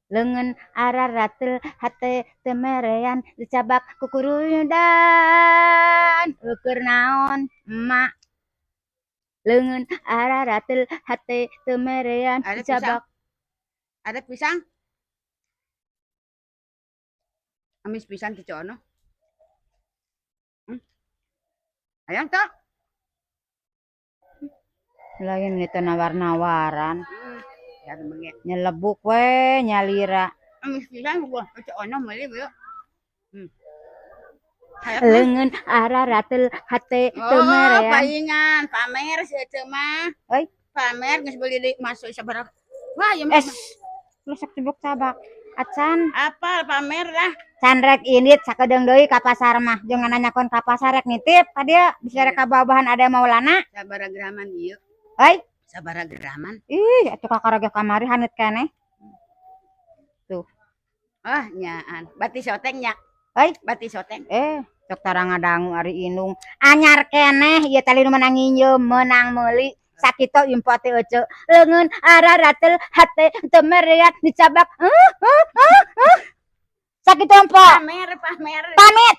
Lengan araratel hate temerean dicabak kukurudan ukur naon emak lengan araratel hate temerean dicabak Ada pisang? Amis pisang di cono. Ayang tak? lain itu nawar-nawaran Ya temennya. nyelebuk we nyalira Amis pisang gua di cono meli bu. lengan araratel hate temerean Palingan pamer sih mah. oi Pamer geus beli di masuk sabarang. Wah, ya lu sok cebok cabak acan apa pamer lah. Candrek indit sakedeng deui ka pasar mah jangan nanyakeun ka pasar rek nitip ka dia bisa rek kababahan ada maulana Sabaragraman ieu. heuy Sabaragraman. ih atuh kakarage kamari hanut keneh tuh Ah, nyaan. Bati soteng nya. heuy Bati soteng. cok tarang ngadangu ari indung anyar keneh ieu tali nu menang nginjem menang meuli sakito impor teh ece leungeun araratel hate teu meriat dicabak sakito empok Pamer. pamit